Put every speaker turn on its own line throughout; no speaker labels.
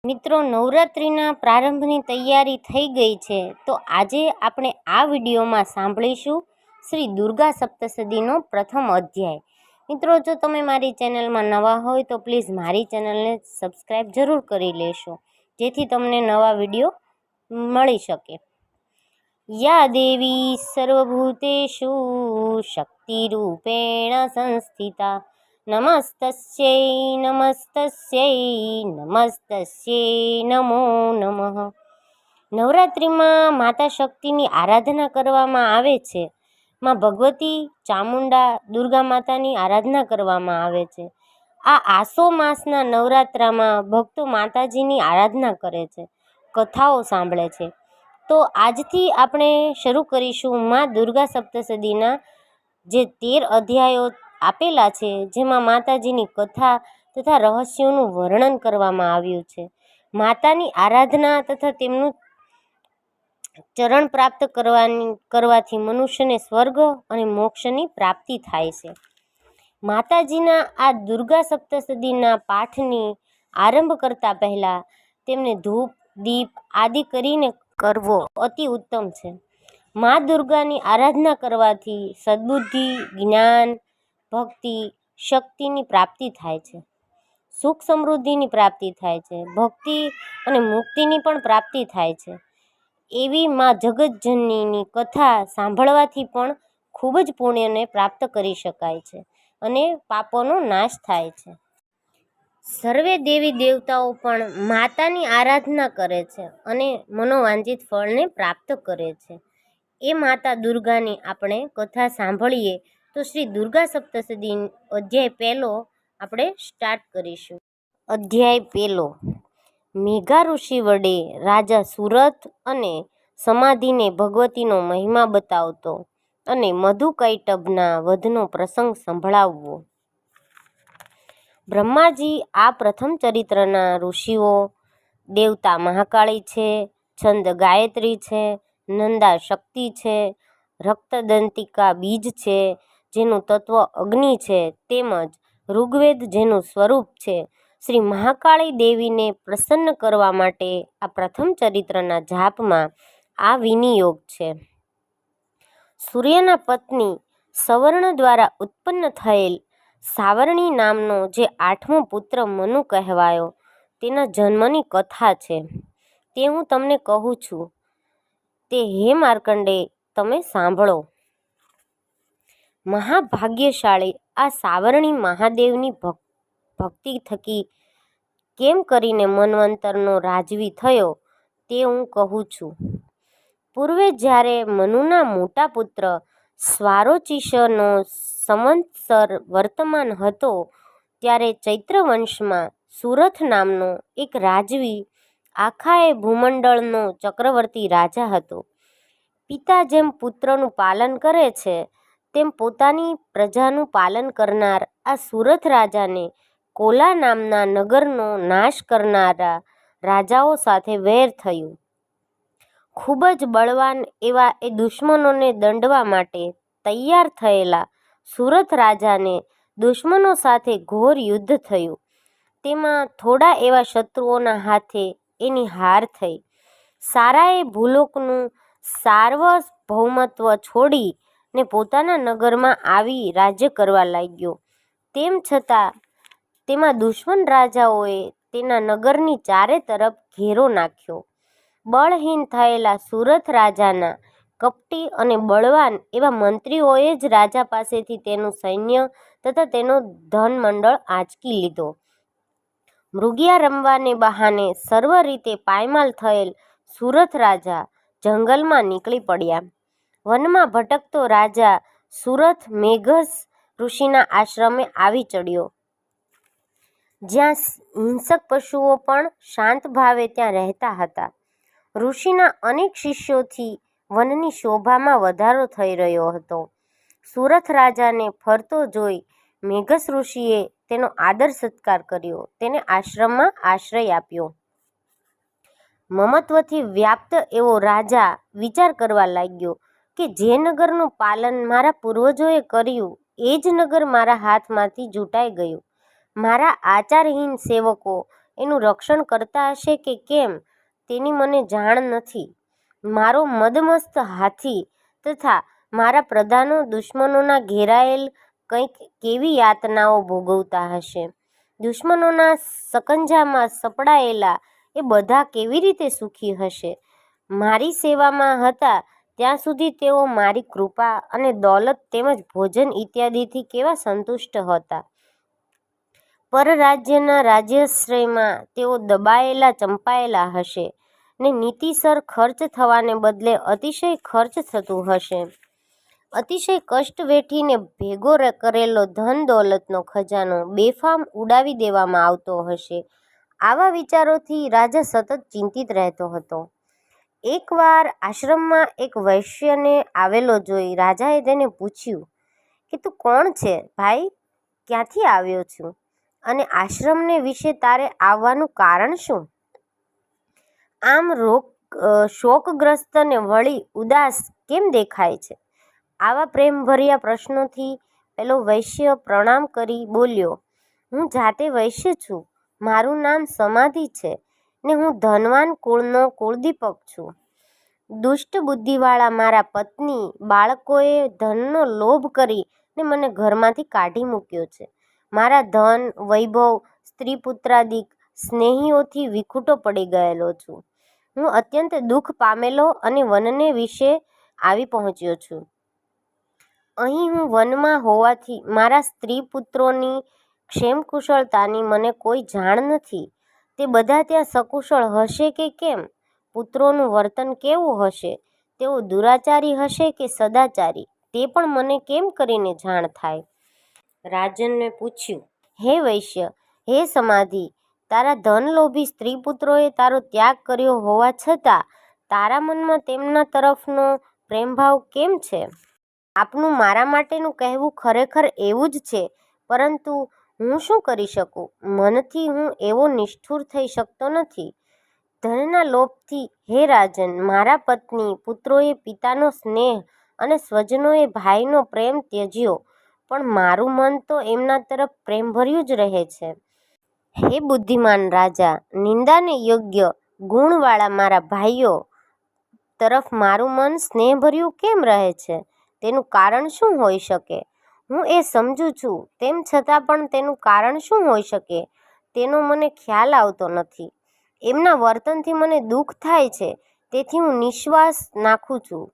મિત્રો, નવરાત્રિના પ્રારંભની તૈયારી થઈ ગઈ છે, તો આજે આપણે આ વિડીયોમાં સાંભળીશું શ્રી દુર્ગા સપ્તશતીનો પ્રથમ અધ્યાય. મિત્રો, જો તમે મારી ચેનલમાં નવા હોય તો પ્લીઝ મારી ચેનલને સબસ્ક્રાઈબ જરૂર કરી લેશો, જેથી તમને નવા વિડીયો મળી શકે. યા દેવી સર્વભૂતેષુ શક્તિરૂપેણ સંસ્થિતા નમસ્તસ્યૈ નમસ્તસ્યૈ નમસ્તસ્યૈ નમો નમઃ. નવરાત્રિમાં માતા શક્તિની આરાધના કરવામાં આવે છે. માં ભગવતી, ચામુંડા, દુર્ગા માતાની આરાધના કરવામાં આવે છે. આ આસો માસના નવરાત્રામાં ભક્તો માતાજીની આરાધના કરે છે, કથાઓ સાંભળે છે. તો આજથી આપણે શરૂ કરીશું માં દુર્ગા સપ્તશતીના જે 13 અધ્યાયો આપેલા છે, જેમાં માતાજીની કથા તથા રહસ્યોનું વર્ણન કરવામાં આવ્યું છે. માતાની આરાધના તથા તેમનું ચરણ પ્રાપ્ત કરવાથી મનુષ્યને સ્વર્ગ અને મોક્ષની પ્રાપ્તિ થાય છે. માતાજીના આ દુર્ગા સપ્તશતીના પાઠની આરંભ કરતા પહેલા તેમને ધૂપ, દીપ આદિ કરીને કરવો અતિ ઉત્તમ છે. મા દુર્ગાની આરાધના કરવાથી સદ્બુદ્ધિ, જ્ઞાન, ભક્તિ, શક્તિની પ્રાપ્તિ થાય છે. સુખ સમૃદ્ધિની પ્રાપ્તિ થાય છે. ભક્તિ અને મુક્તિની પણ પ્રાપ્તિ થાય છે. એવી મા જગતજનનીની કથા સાંભળવાથી પણ ખૂબ જ પુણ્યને પ્રાપ્ત કરી શકાય છે અને પાપોનો નાશ થાય છે. સર્વે દેવી દેવતાઓ પણ માતાની આરાધના કરે છે અને મનોવાંછિત ફળને પ્રાપ્ત કરે છે. એ માતા દુર્ગાની આપણે કથા સાંભળીએ તો શ્રી દુર્ગા સપ્તશતી અધ્યાય પહેલો આપણે સ્ટાર્ટ કરીશું. અધ્યાય પહેલો. મેઘા ઋષિ વડે રાજા સુરથ અને સમાધિને ભગવતીનો મહિમા બતાવતો અને મધુકૈટભના વધનો પ્રસંગ સંભળાવવો. બ્રહ્માજી આ પ્રથમ ચરિત્રના ઋષિઓ દેવતા મહાકાળી છે, છંદ ગાયત્રી છે, નંદા શક્તિ છે, રક્તદંતિકા બીજ છે જેનું તત્વ અગ્નિ છે, તેમજ ઋગ્વેદ જેનું સ્વરૂપ છે. શ્રી મહાકાળી દેવીને પ્રસન્ન કરવા માટે આ પ્રથમ ચરિત્રના જાપમાં આ વિનિયોગ છે. સૂર્યના પત્ની સવર્ણ દ્વારા ઉત્પન્ન થયેલ સાવર્ણી નામનો જે 8મો પુત્ર મનુ કહેવાયો, તેના જન્મની કથા છે. તે હું તમને કહું છું, તે હે માર્કંડેય તમે સાંભળો. મહાભાગ્યશાળી આ સાવર્ણી મહાદેવની ભક્તિ થકી કેમ કરીને મન્વંતરનો રાજવી થયો તે હું કહું છું. પૂર્વે જ્યારે મનુના મોટા પુત્ર સ્વારોચિષનો સંવત્સર વર્તમાન હતો, ત્યારે ચૈત્ર વંશમાં સુરથ નામનો એક રાજવી આખાએ ભૂમંડળનો ચક્રવર્તી રાજા હતો. પિતા જેમ પુત્રનું પાલન કરે છે, તેમ પોતાની પ્રજાનું પાલન કરનાર આ સુરથ રાજાને કોલા નામના નગરનો નાશ કરનારા રાજાઓ સાથે વેર થયું. ખૂબ જ બળવાન એવા એ દુશ્મનોને દંડવા માટે તૈયાર થયેલા સુરથ રાજાને દુશ્મનો સાથે ઘોર યુદ્ધ થયું. તેમાં થોડા એવા શત્રુઓના હાથે એની હાર થઈ. સારાએ ભૂલોકનું સાર્વભૌમત્વ છોડી ને પોતાના નગરમાં આવી રાજ્ય કરવા લાગ્યો. તેમ છતાં તેમાં દુશ્મન રાજાઓએ તેના નગરની ચારે તરફ ઘેરો નાખ્યો. બળહીન થયેલા સુરથ રાજાના કપટી અને બળવાન એવા મંત્રીઓએ જ રાજા પાસેથી તેનું સૈન્ય તથા તેનો ધનમંડળ આંચકી લીધો. મૃગિયા રમવાને બહાને સર્વ રીતે પાયમાલ થયેલ સુરથ રાજા જંગલમાં નીકળી પડ્યા. વનમાં ભટકતો રાજા સુરથ મેઘસ ઋષિના આશ્રમે આવી ચડ્યો, જ્યાં હિંસક પશુઓ પણ શાંત ભાવે ત્યાં રહેતા હતા. ઋષિના અનેક શિષ્યોથી વનની શોભામાં વધારો થઈ રહ્યો હતો. સુરથ રાજાને ફરતો જોઈ મેઘસ ઋષિએ તેનો આદર સત્કાર કર્યો, તેને આશ્રમમાં આશ્રય આપ્યો. મમત્વથી વ્યાપ્ત એવો રાજા વિચાર કરવા લાગ્યો કે જે નગરનું પાલન મારા પૂર્વજોએ કર્યું એ જ નગર મારા હાથમાંથી જૂટાઈ ગયું. મારા આચારહીન સેવકો એનું રક્ષણ કરતા હશે કે કેમ તેની મને જાણ નથી. મારો મદમસ્ત હાથી તથા મારા પ્રધાનો દુશ્મનોના ઘેરાયેલ કંઈક કેવી યાતનાઓ ભોગવતા હશે. દુશ્મનોના સકંજામાં સપડાયેલા એ બધા કેવી રીતે સુખી હશે. મારી સેવામાં હતા ત્યાં સુધી તેઓ મારી કૃપા અને દોલત તેમજ ભોજન ઇત્યાદિથી કેવા સંતુષ્ટ હતા. પરરાજ્યના રાજ્યાશ્રયમાં તેઓ દબાયેલા ચંપાયેલા હશે ને નીતિસર ખર્ચ થવાને બદલે અતિશય ખર્ચ થતું હશે. અતિશય કષ્ટ વેઠીને ભેગો કરેલો ધન દોલતનો ખજાનો બેફામ ઉડાવી દેવામાં આવતો હશે. આવા વિચારોથી રાજા સતત ચિંતિત રહેતો હતો. એકવાર આશ્રમમાં એક વૈશ્યને આવેલો જોઈ રાજાએ તેને પૂછ્યું કે તું કોણ છે ભાઈ, ક્યાંથી આવ્યો છું અને આશ્રમને વિશે તારે આવવાનું કારણ શું? આમ શોકગ્રસ્ત ને વળી ઉદાસ કેમ દેખાય છે? આવા પ્રેમભર્યા પ્રશ્નોથી પેલો વૈશ્ય પ્રણામ કરી બોલ્યો, હું જાતે વૈશ્ય છું. મારું નામ સમાધિ છે ને હું ધનવાન કુળનો કુળદીપક છું. દુષ્ટ બુદ્ધિવાળા મારા પત્ની બાળકોએ ધનનો લોભ કરીને મને ઘરમાંથી કાઢી મૂક્યો છે. મારા ધન વૈભવ સ્ત્રી પુત્રાદિક સ્નેહીઓથી વિખૂટો પડી ગયેલો છું. હું અત્યંત દુઃખ પામેલો અને વનને વિશે આવી પહોંચ્યો છું. અહીં હું વનમાં હોવાથી મારા સ્ત્રી પુત્રોની ક્ષેમકુશળતાની મને કોઈ જાણ નથી. તે બધા ત્યાં સકુશળ હશે કે કેમ? પુત્રોનું વર્તન કેવું હશે? તેઓ દુરાચારી હશે કે સદાચારી? તે પણ મને કેમ કરીને જાણ થાય? રાજનને પૂછ્યું, હે વૈશ્ય, હે સમાધિ, તારા ધનલોભી સ્ત્રી પુત્રોએ તારો ત્યાગ કર્યો હોવા છતાં તારા મનમાં તેમના તરફનો પ્રેમભાવ કેમ છે? આપનું મારા માટેનું કહેવું ખરેખર એવું જ છે, પરંતુ હું શું કરી શકું? મનથી હું એવો નિષ્ઠુર થઈ શકતો નથી. ધનના લોભથી હે રાજન, મારા પત્ની પુત્રોએ પિતાનો સ્નેહ અને સ્વજનોએ ભાઈનો પ્રેમ ત્યજ્યો, પણ મારું મન તો એમના તરફ પ્રેમભર્યું જ રહે છે. હે બુદ્ધિમાન રાજા, નિંદાને યોગ્ય ગુણવાળા મારા ભાઈઓ તરફ મારું મન સ્નેહભર્યું કેમ રહે છે? તેનું કારણ શું હોઈ શકે? હું એ સમજું છું, તેમ છતાં પણ તેનું કારણ શું હોઈ શકે તેનો મને ખ્યાલ આવતો નથી. એમના વર્તનથી મને દુઃખ થાય છે, તેથી હું નિશ્વાસ નાખું છું.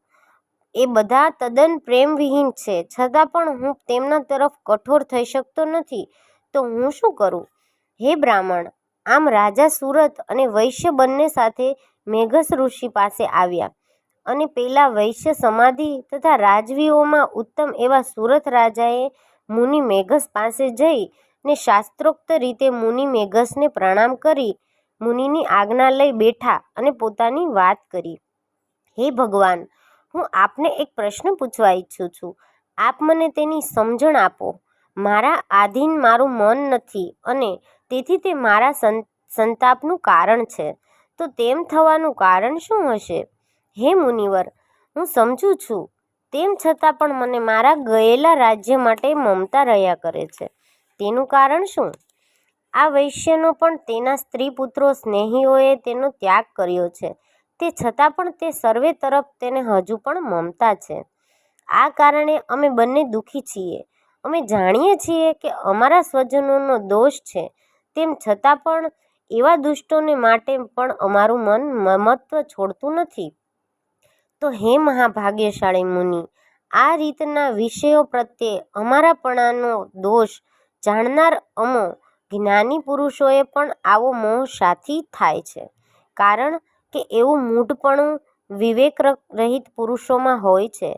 એ બધા તદ્દન પ્રેમવિહીન છે, છતાં પણ હું તેમના તરફ કઠોર થઈ શકતો નથી. તો હું શું કરું? હે બ્રાહ્મણ, આમ રાજા સુરત અને વૈશ્ય બંને સાથે મેઘસ ઋષિ પાસે આવ્યા અને પેલા વૈશ્ય સમાધિ તથા રાજવીઓમાં ઉત્તમ એવા સુરત રાજાએ મુનિ મેઘસ પાસે જઈ ને શાસ્ત્રોક્ત રીતે મુનિ મેઘસને પ્રણામ કરી મુનિની આજ્ઞા લઈ બેઠા અને પોતાની વાત કરી. હે ભગવાન, હું આપને એક પ્રશ્ન પૂછવા ઈચ્છું છું. આપ મને તેની સમજણ આપો. મારા આધીન મારું મન નથી અને તેથી તે મારા સંતાપનું કારણ છે. તો તેમ થવાનું કારણ શું હશે? હે મુનિવર, હું સમજું છું, તેમ છતાં પણ મને મારા ગયેલા રાજ્ય માટે મમતા રહ્યા કરે છે. તેનું કારણ શું? આ વૈશ્યનો પણ તેના સ્ત્રી પુત્રો સ્નેહીઓએ તેનો ત્યાગ કર્યો છે, તે છતાં પણ તે સર્વે તરફ તેને હજુ પણ મમતા છે. આ કારણે અમે બંને દુઃખી છીએ. અમે જાણીએ છીએ કે અમારા સ્વજનોનો દોષ છે, તેમ છતાં પણ એવા દુષ્ટોને માટે પણ અમારું મન મમત્વ છોડતું નથી. તો હે મહાભાગ્યશાળી મુનિ, આ રીતના વિષયો પ્રત્યે અમારાપણાનો દોષ જાણનાર અમો જ્ઞાની પુરુષોએ પણ આવો મોહ શાથી થાય છે? કારણ કે એવું મૂઢપણું વિવેક રહિત પુરુષોમાં હોય છે.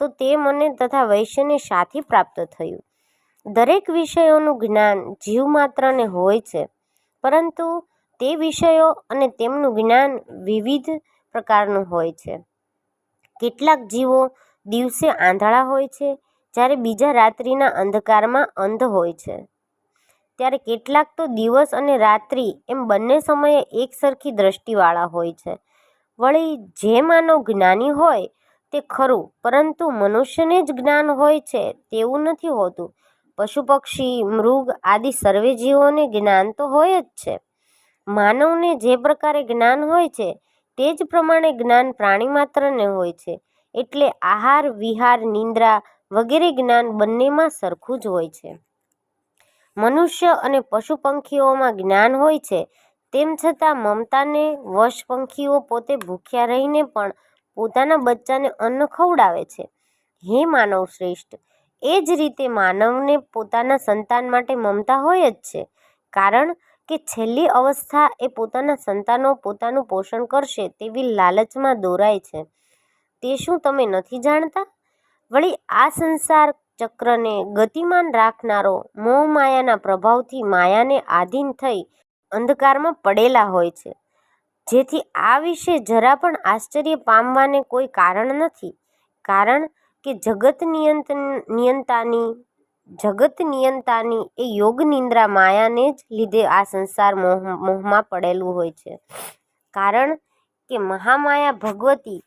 તો તે મને તથા વૈશ્યને શાથી પ્રાપ્ત થયું? દરેક વિષયોનું જ્ઞાન જીવ માત્રને હોય છે, પરંતુ તે વિષયો અને તેમનું જ્ઞાન વિવિધ પ્રકારનું હોય છે. કેટલાક જીવો દિવસે આંધળા હોય છે, જ્યારે બીજા રાત્રિના અંધકારમાં અંધ હોય છે. ત્યારે કેટલાક તો દિવસ અને રાત્રિ એમ બંને સમયે એક સરખી દ્રષ્ટિવાળા હોય છે. વળી જે માનવ જ્ઞાની હોય તે ખરું, પરંતુ મનુષ્યને જ જ્ઞાન હોય છે તેવું નથી હોતું. પશુ પક્ષી મૃગ આદિ સર્વે જીવોને જ્ઞાન તો હોય જ છે. માનવને જે પ્રકારે જ્ઞાન હોય છે તે જ પ્રમાણે જ્ઞાન પ્રાણી માત્રને હોય છે. એટલે આહાર, વિહાર, નિંદ્રા વગેરે જ્ઞાન બંનેમાં સરખું જ હોય છે. મનુષ્ય અને પશુ પંખીઓમાં જ્ઞાન હોય છે, તેમ છતાં મમતાને વશ પંખીઓ પોતે ભૂખ્યા રહીને પણ પોતાના બચ્ચાને અન્ન ખવડાવે છે. હે માનવ શ્રેષ્ઠ, એ જ રીતે માનવને પોતાના સંતાન માટે મમતા હોય જ છે, કારણ કે છેલ્લી અવસ્થા એ પોતાના સંતાનો પોતાનું પોષણ કરશે તેવી લાલચમાં દોરાય છે. તે શું તમે નથી જાણતા? વળી આ સંસાર ચક્રને ગતિમાન રાખનારો મોહમાયાના પ્રભાવથી માયાને આધીન થઈ અંધકારમાં પડેલા હોય છે, જેથી આ વિશે જરા પણ આશ્ચર્ય પામવાને કોઈ કારણ નથી. કારણ કે જગત નિયંતાની એ યોગ નિંદ્રા માયાને જ લીધે આ સંસાર મોહમાં પડેલું હોય છે. કારણ કે મહામાયા ભગવતી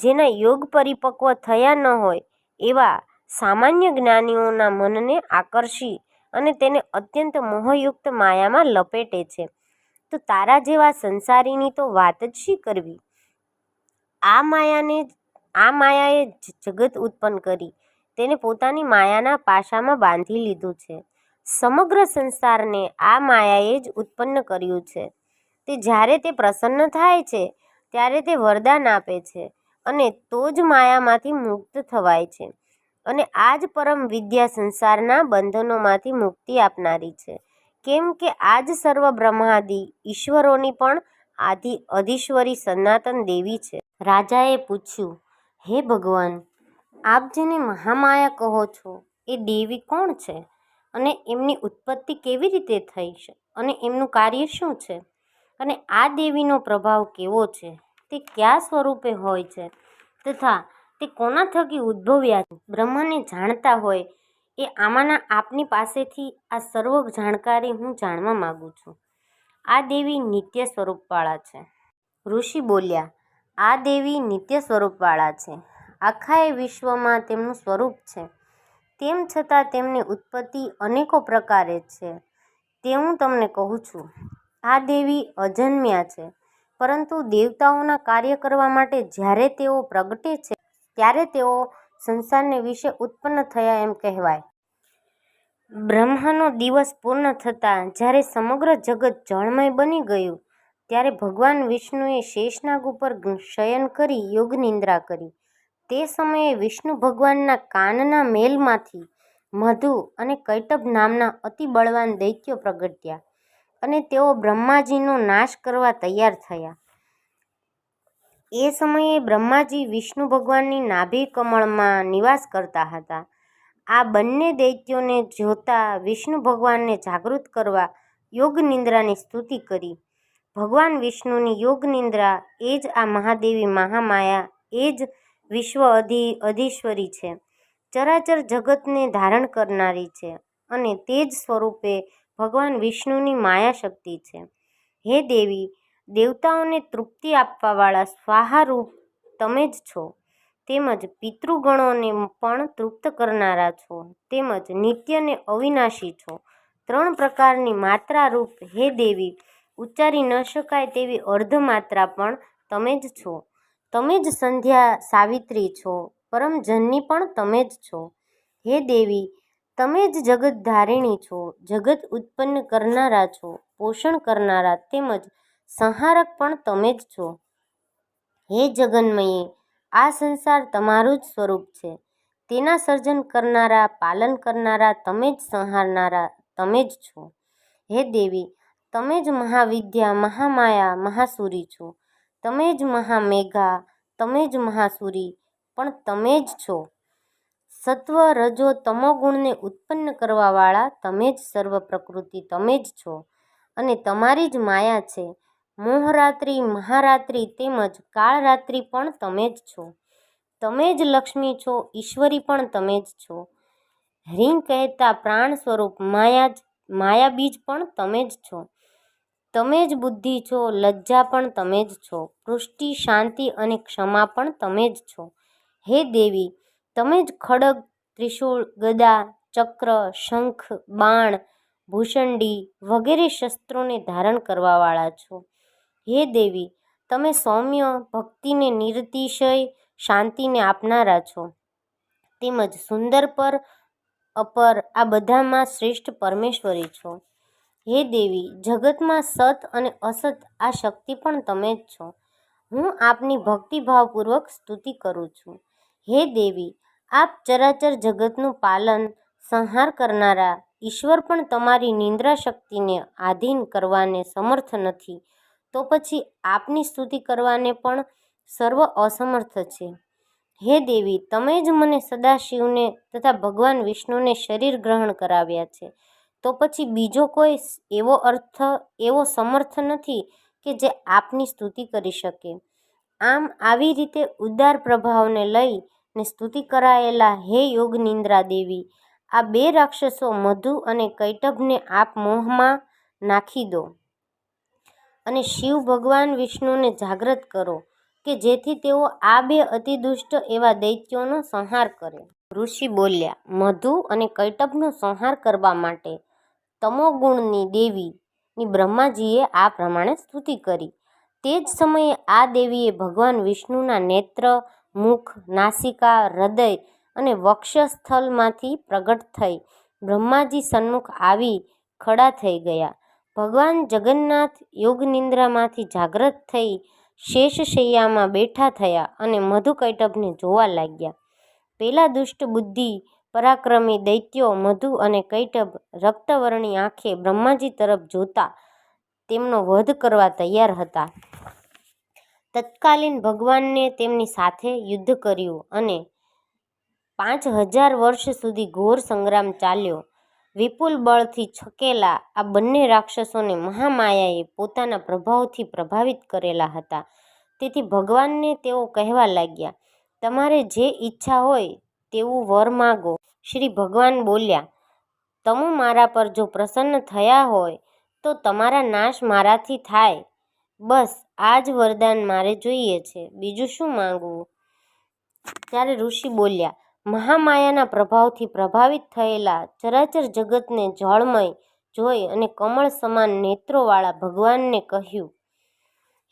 જેના યોગ પરિપક્વ થયા ન હોય એવા સામાન્ય જ્ઞાનીઓના મનને આકર્ષી અને તેને અત્યંત મોહયુક્ત માયામાં લપેટે છે. તો તારા જેવા સંસારીની તો વાત જ શી કરવી? આ માયાએ જગત ઉત્પન્ન કરી તેને પોતાની માયાના પાશામાં બાંધી લીધું છે. સમગ્ર સંસારને આ માયાએ જ ઉત્પન્ન કર્યું છે. તે જ્યારે તે પ્રસન્ન થાય છે ત્યારે તે વરદાન આપે છે અને તો જ માયામાંથી મુક્ત થવાય છે. અને આ જ પરમ વિદ્યા સંસારના બંધનોમાંથી મુક્તિ આપનારી છે. કેમ કે આ જ સર્વ બ્રહ્માદિ ઈશ્વરોની પણ અધીશ્વરી સનાતન દેવી છે. રાજાએ પૂછ્યું, હે ભગવાન, આપ જેને મહામાયા કહો છો એ દેવી કોણ છે અને એમની ઉત્પત્તિ કેવી રીતે થઈ છે અને એમનું કાર્ય શું છે? અને આ દેવીનો પ્રભાવ કેવો છે? તે કયા સ્વરૂપે હોય છે તથા તે કોના થકી ઉદ્ભવ્યા છે? બ્રહ્મને જાણતા હોય એ આમાંના આપની પાસેથી આ સર્વ જાણકારી હું જાણવા માગું છું. આ દેવી નિત્ય સ્વરૂપવાળા છે. ઋષિ બોલ્યા, આ દેવી નિત્ય સ્વરૂપવાળા છે. આખાય વિશ્વમાં તેમનું સ્વરૂપ છે. તેમ છતાં તેમની ઉત્પત્તિ અનેકો પ્રકારે છે તે હું તમને કહું છું. આ દેવી અજન્મ્યા છે, પરંતુ દેવતાઓના કાર્ય કરવા માટે જ્યારે તેઓ પ્રગટે છે ત્યારે તેઓ સંસારને વિશે ઉત્પન્ન થયા એમ કહેવાય. બ્રહ્મનો દિવસ પૂર્ણ થતાં જ્યારે સમગ્ર જગત જળમય બની ગયું ત્યારે ભગવાન વિષ્ણુએ શેષનાગ ઉપર શયન કરી યોગ નિંદ્રા કરી. તે સમયે વિષ્ણુ ભગવાનના કાનના મેલમાંથી મધુ અને કૈટભ નામના અતિ બળવાન દૈત્યો પ્રગટ્યા અને તેઓ બ્રહ્માજીનો નાશ કરવા તૈયાર થયા. એ સમયે બ્રહ્માજી વિષ્ણુ ભગવાનની નાભી કમળમાં નિવાસ કરતા હતા. આ બંને દૈત્યોને જોતા વિષ્ણુ ભગવાનને જાગૃત કરવા યોગ નિંદ્રાની સ્તુતિ કરી. ભગવાન વિષ્ણુની યોગ નિંદ્રા એ જ આ મહાદેવી મહામાયા એ જ વિશ્વ અધીશ્વરી છે, ચરાચર જગતને ધારણ કરનારી છે અને તે જ સ્વરૂપે ભગવાન વિષ્ણુની માયા શક્તિ છે. હે દેવી, દેવતાઓને તૃપ્તિ આપવાવાળા સ્વાહારૂપ તમે જ છો, તેમજ પિતૃગણોને પણ તૃપ્ત કરનારા છો, તેમજ નિત્ય ને અવિનાશી છો. 3 પ્રકારની માત્રારૂપ હે દેવી, ઉચ્ચારી ન શકાય તેવી અર્ધમાત્રા પણ તમે જ છો. તમે જ સંધ્યા સાવિત્રી છો, પરમજનની પણ તમે જ છો. હે દેવી, તમે જ જગતધારિણી છો, જગત ઉત્પન્ન કરનારા છો, પોષણ કરનારા તેમજ સંહારક પણ તમે જ છો. હે જગન્મયે, આ સંસાર તમારું જ સ્વરૂપ છે. તેના સર્જન કરનારા, પાલન કરનારા તમે જ, સંહારનારા તમે જ છો. હે દેવી, તમે જ મહાવિદ્યા, મહામાયા, મહાસુરી છો. તમે જ મહામેઘા, તમે જ મહાસુરી પણ તમે જ છો. સત્વ, રજો, તમો ગુણને ઉત્પન્ન કરવાવાળા તમે જ, સર્વ પ્રકૃતિ તમે જ છો અને તમારી જ માયા છે. મોહરાત્રિ, મહારાત્રિ તેમજ કાળરાત્રિ પણ તમે જ છો. તમે જ લક્ષ્મી છો, ઈશ્વરી પણ તમે જ છો. હ્રીં કહેતા પ્રાણ સ્વરૂપ માયાબીજ પણ તમે જ છો. તમે જ બુદ્ધિ છો, લજ્જા પણ તમે જ છો, પુષ્ટિ, શાંતિ અને ક્ષમા પણ તમે જ છો. હે દેવી, તમે જ ખડગ, ત્રિશૂળ, ગદા, ચક્ર, શંખ, બાણ, ભૂષંડી વગેરે શસ્ત્રોને ધારણ કરવાવાળા છો. હે દેવી, તમે સૌમ્ય, ભક્તિને નિરતિશય શાંતિને આપનારા છો, તેમજ સુંદર પર અપર આ બધામાં શ્રેષ્ઠ પરમેશ્વરી છો. હે દેવી, જગતમાં સત અને અસત આ શક્તિ પણ તમે જ છો. હું આપની ભક્તિભાવપૂર્વક સ્તુતિ કરું છું. હે દેવી, આપ ચરાચર જગતનું પાલન સંહાર કરનારા ઈશ્વર પણ તમારી નિંદ્રા શક્તિને આધીન કરવાને સમર્થ નથી, તો પછી આપની સ્તુતિ કરવાને પણ સર્વ અસમર્થ છે. હે દેવી, તમે જ મને સદાશિવને તથા ભગવાન વિષ્ણુને શરીર ગ્રહણ કરાવ્યા છે, તો પછી બીજો કોઈ એવો સમર્થ નથી કે જે આપની સ્તુતિ કરી શકે. આમ આવી રીતે ઉદાર પ્રભાવને લઈને સ્તુતિ કરાયેલા હે યોગ નિંદ્રા દેવી, આ બે રાક્ષસો મધુ અને કૈટભને આપ મોહમાં નાખી દો અને શિવ ભગવાન વિષ્ણુને જાગ્રત કરો કે જેથી તેઓ આ બે અતિદુષ્ટ એવા દૈત્યોનો સંહાર કરે. ઋષિ બોલ્યા, મધુ અને કૈટભનો સંહાર કરવા માટે તમોગુણની દેવીની બ્રહ્માજીએ આ પ્રમાણે સ્તુતિ કરી. તે જ સમયે આ દેવીએ ભગવાન વિષ્ણુના નેત્ર, મુખ, નાસિકા, હૃદય અને વક્ષસ્થલમાંથી પ્રગટ થઈ બ્રહ્માજી સન્મુખ આવી ખડા થઈ ગયા. ભગવાન જગન્નાથ યોગનિંદ્રામાંથી જાગ્રત થઈ શેષશૈયામાં બેઠા થયા અને મધુ કૈટભને જોવા લાગ્યા. પેલા દુષ્ટ બુદ્ધિ પરાક્રમી દૈત્યો મધુ અને કૈટભ રક્તવર્ણી આંખે બ્રહ્માજી તરફ જોતા તેમનો વધ કરવા તૈયાર હતા. તત્કાલીન ભગવાનને તેમની સાથે યુદ્ધ કર્યું અને 5000 વર્ષ સુધી ઘોર સંગ્રામ ચાલ્યો. વિપુલ બળથી છકેલા આ બંને રાક્ષસોને મહામાયાએ પોતાના પ્રભાવથી પ્રભાવિત કરેલા હતા. તેથી ભગવાનને તેઓ કહેવા લાગ્યા, તમારે જે ઈચ્છા હોય તેવું વર માગો. શ્રી ભગવાન બોલ્યા, તમો મારા પર જો પ્રસન્ન થયા હોય તો તમારા નાશ મારાથી થાય. બસ આ જ વરદાન મારે જોઈએ છે, બીજું શું માંગવું? ત્યારે ઋષિ બોલ્યા, મહામાયાના પ્રભાવથી પ્રભાવિત થયેલા ચરાચર જગતને જળમય જોઈ અને કમળ સમાન નેત્રોવાળા ભગવાનને કહ્યું,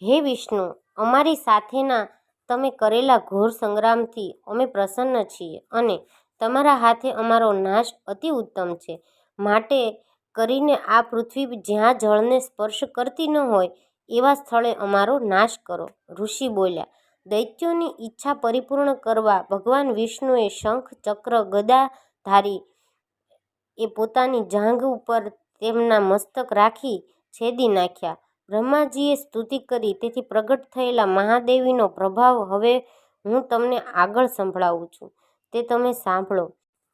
હે વિષ્ણુ, અમારી સાથેના તમે કરેલા ઘોર સંગ્રામથી અમે પ્રસન્ન છીએ અને તમારા હાથે અમારો નાશ અતિ ઉત્તમ છે. માટે કરીને આ પૃથ્વી જ્યાં જળને સ્પર્શ કરતી ન હોય એવા સ્થળે અમારો નાશ કરો. ઋષિ બોલ્યા, દૈત્યોની ઈચ્છા પરિપૂર્ણ કરવા ભગવાન વિષ્ણુએ શંખ, ચક્ર, ગદા ધારી એ પોતાની જાંઘ ઉપર તેમના મસ્તક રાખી છેદી નાખ્યા. બ્રહ્માજીએ સ્તુતિ કરી તેથી પ્રગટ થયેલા મહાદેવીનો પ્રભાવ હવે હું તમને આગળ સંભળાવું છું, તે તમે સાંભળો.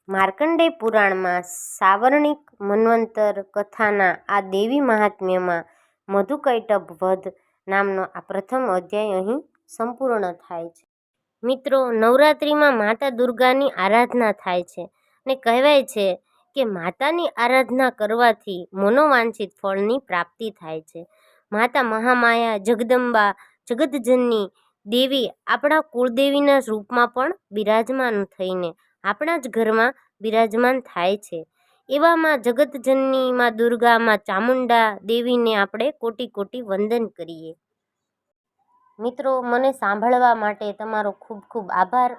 માર્કંડેય પુરાણમાં સાવર્ણિક મન્વંતર કથાના આ દેવી મહાત્મ્યમાં મધુકૈટભ વધ નામનો આ પ્રથમ અધ્યાય અહીં સંપૂર્ણ થાય છે. મિત્રો, નવરાત્રિમાં માતા દુર્ગાની આરાધના થાય છે અને કહેવાય છે કે માતાની આરાધના કરવાથી મનોવાંછિત ફળની પ્રાપ્તિ થાય છે. માતા મહામાયા, જગદંબા, જગતજનની દેવી આપણા કુળદેવીના રૂપમાં પણ બિરાજમાન થઈને આપણા જ ઘરમાં બિરાજમાન થાય છે. એવામાં જગતજનની માં દુર્ગા, માં ચામુંડા દેવીને આપણે કોટી કોટી વંદન કરીએ. મિત્રો, મને સાંભળવા માટે તમારો ખૂબ ખૂબ આભાર.